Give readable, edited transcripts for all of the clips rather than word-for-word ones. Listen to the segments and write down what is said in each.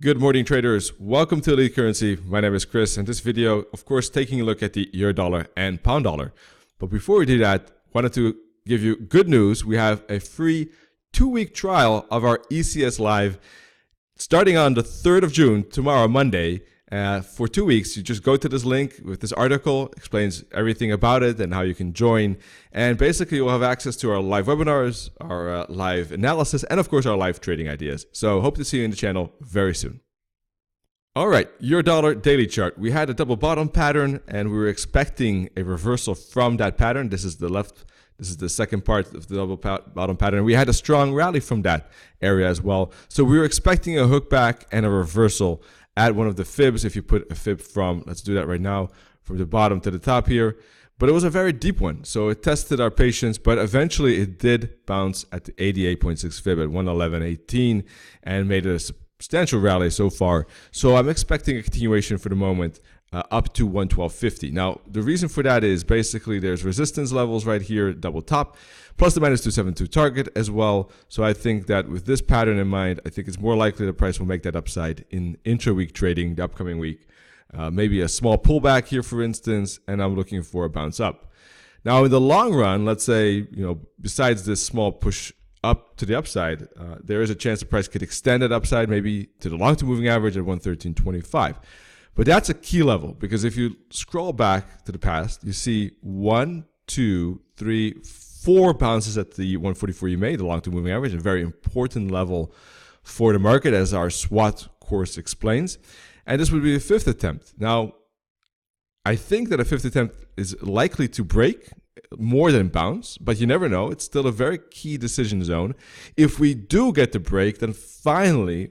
Good morning, traders. Welcome to Elite Currency. My name is Chris, and this video, of course, taking a look at the euro dollar and pound dollar. But before we do that, wanted to give you good news. We have a free 2-week trial of our ECS Live starting on the 3rd of June, tomorrow, Monday. For 2 weeks, you just go to this link with this article, explains everything about it and how you can join. And basically, you'll have access to our live webinars, our live analysis, and of course, our live trading ideas. So hope to see you in the channel very soon. All right, euro dollar daily chart. We had a double bottom pattern and we were expecting a reversal from that pattern. This is the left. This is the second part of the double bottom pattern. We had a strong rally from that area as well. So we were expecting a hook back and a reversal at one of the fibs. If you put a fib from, let's do that right now, from the bottom to the top here. But it was a very deep one. So it tested our patience, but eventually it did bounce at the 88.6 fib at 111.18 and made a substantial rally so far. So I'm expecting a continuation for the moment up to 112.50. Now, the reason for that is basically there's resistance levels right here, double top, plus the minus 272 target as well. So I think that with this pattern in mind, I think it's more likely the price will make that upside in intra-week trading the upcoming week. Maybe a small pullback here, for instance, and I'm looking for a bounce up. Now, in the long run, let's say, besides this small push up to the upside, there is a chance the price could extend that upside maybe to the long-term moving average at 113.25. But that's a key level, because if you scroll back to the past, you see 1, 2, 3, 4 bounces at the 144 EMA, the long-term moving average, a very important level for the market, as our SWAT course explains. And this would be the 5th attempt. Now, I think that a 5th attempt is likely to break more than bounce, but you never know. It's still a very key decision zone. If we do get the break, then finally,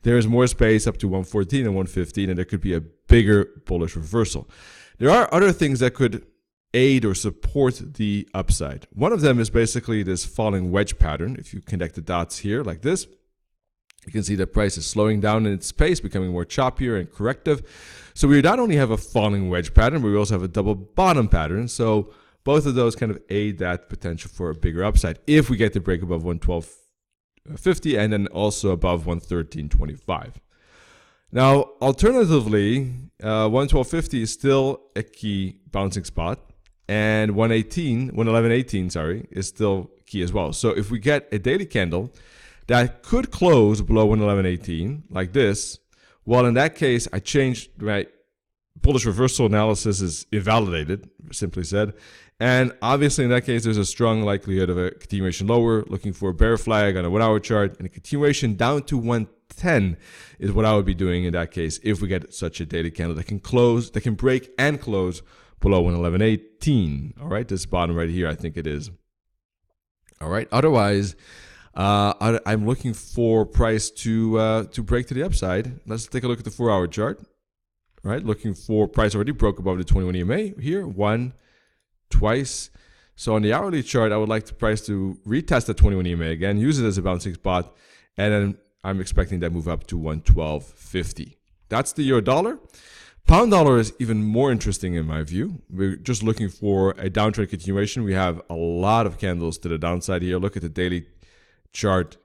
there is more space up to 114 and 115, and there could be a bigger bullish reversal. There are other things that could aid or support the upside. One of them is basically this falling wedge pattern. If you connect the dots here like this, you can see the price is slowing down in its pace, becoming more choppier and corrective. So we not only have a falling wedge pattern, but we also have a double bottom pattern. So both of those kind of aid that potential for a bigger upside if we get the break above 112.50 and then also above 113.25. Now, alternatively, 112.50 is still a key bouncing spot, and 111.18, is still key as well. So if we get a daily candle that could close below 111.18 like this, well, in that case, I changed my bullish reversal analysis is invalidated, simply said. And obviously, in that case, there's a strong likelihood of a continuation lower, looking for a bear flag on a 1-hour chart, and a continuation down to 110 is what I would be doing in that case if we get such a daily candle that can close, that can break and close below 111.18. All right, this bottom right here, I think it is. All right, otherwise, I'm looking for price to break to the upside. Let's take a look at the 4-hour chart. All right, looking for price already broke above the 21 EMA here, one, twice. So on the hourly chart, I would like the price to retest the 21 EMA again, use it as a bouncing spot, and then I'm expecting that move up to 112.50. That's the euro dollar. Pound dollar is even more interesting in my view. We're just looking for a downtrend continuation. We have a lot of candles to the downside here. Look at the daily chart,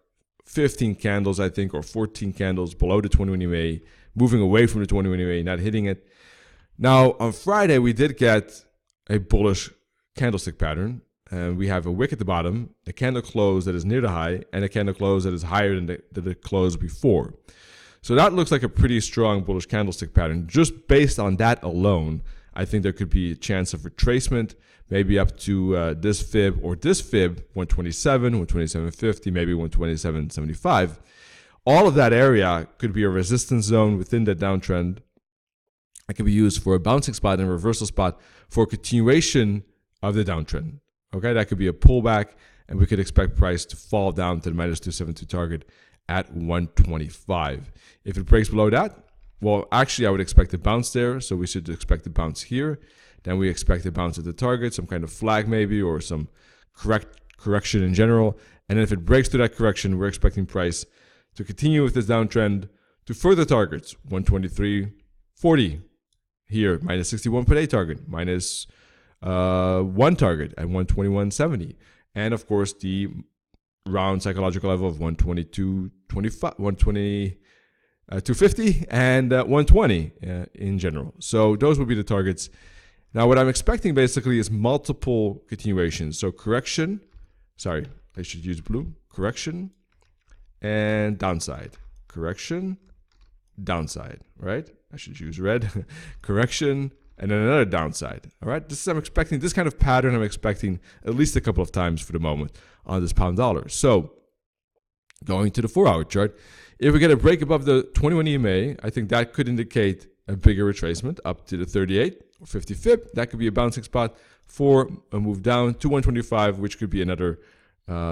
15 candles, I think, or 14 candles below the 21 EMA, moving away from the 21 EMA, not hitting it. Now, on Friday, we did get a bullish candlestick pattern, and we have a wick at the bottom, a candle close that is near the high, and a candle close that is higher than the close before. So that looks like a pretty strong bullish candlestick pattern. Just based on that alone, I think there could be a chance of retracement, maybe up to this fib or this fib, 127, 127.50, maybe 127.75. All of that area could be a resistance zone within the downtrend. It can be used for a bouncing spot and a reversal spot for a continuation of the downtrend. Okay, that could be a pullback, and we could expect price to fall down to the minus 272 target at 125. If it breaks below that, well, actually, I would expect a bounce there, so we should expect a bounce here. Then we expect a bounce at the target, some kind of flag maybe, or some correction in general. And then if it breaks through that correction, we're expecting price to continue with this downtrend to further targets, 123.40 here, minus 61.8 target, minus 1 target at 121.70. And of course, the round psychological level of 122.25, 250 and 120 in general. So those would be the targets. Now what I'm expecting basically is multiple continuations. So correction, sorry, I should use blue, correction and downside, correction, downside, right? I should use red, correction, and then another downside, all right? I'm expecting this kind of pattern. I'm expecting at least a couple of times for the moment on this pound dollar. So going to the 4-hour chart, if we get a break above the 21 EMA, I think that could indicate a bigger retracement up to the 38 or 50 fib. That could be a bouncing spot for a move down to 125, which could be another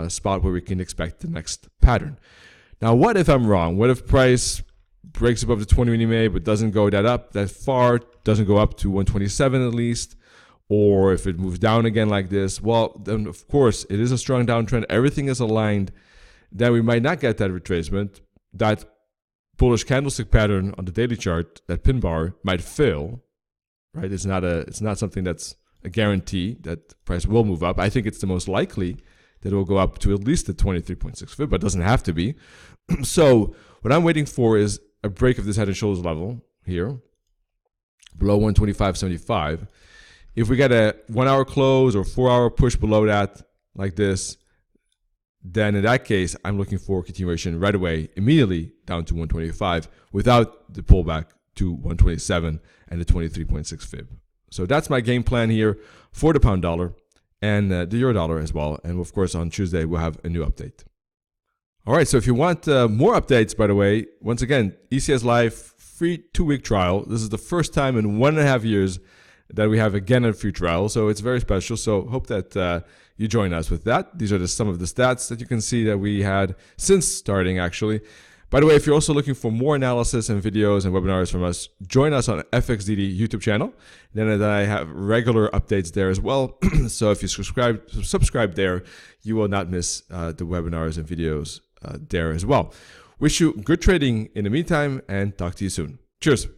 spot where we can expect the next pattern. Now, what if I'm wrong? What if price breaks above the 21 EMA but doesn't go that far, doesn't go up to 127 at least, or if it moves down again like this? Well, then of course it is a strong downtrend. Everything is aligned. Then we might not get that retracement. That bullish candlestick pattern on the daily chart, that pin bar, might fail. Right? It's not something that's a guarantee that price will move up. I think it's the most likely that it will go up to at least the 23.6 fib, but it doesn't have to be. So what I'm waiting for is a break of this head and shoulders level here, below 125.75. If we get a 1-hour close or 4-hour push below that, like this, then in that case, I'm looking for continuation right away, immediately down to 125 without the pullback to 127 and the 23.6 fib. So that's my game plan here for the pound dollar and the euro dollar as well. And of course, on Tuesday, we'll have a new update. All right, so if you want more updates, by the way, once again, ECS Live free 2-week trial. This is the first time in 1.5 years that we have again a free trial. So it's very special. So hope that you join us with that. These are some of the stats that you can see that we had since starting, actually. By the way, if you're also looking for more analysis and videos and webinars from us, join us on FXDD YouTube channel. Then I have regular updates there as well. So if you subscribe there, you will not miss the webinars and videos there as well. Wish you good trading in the meantime and talk to you soon. Cheers.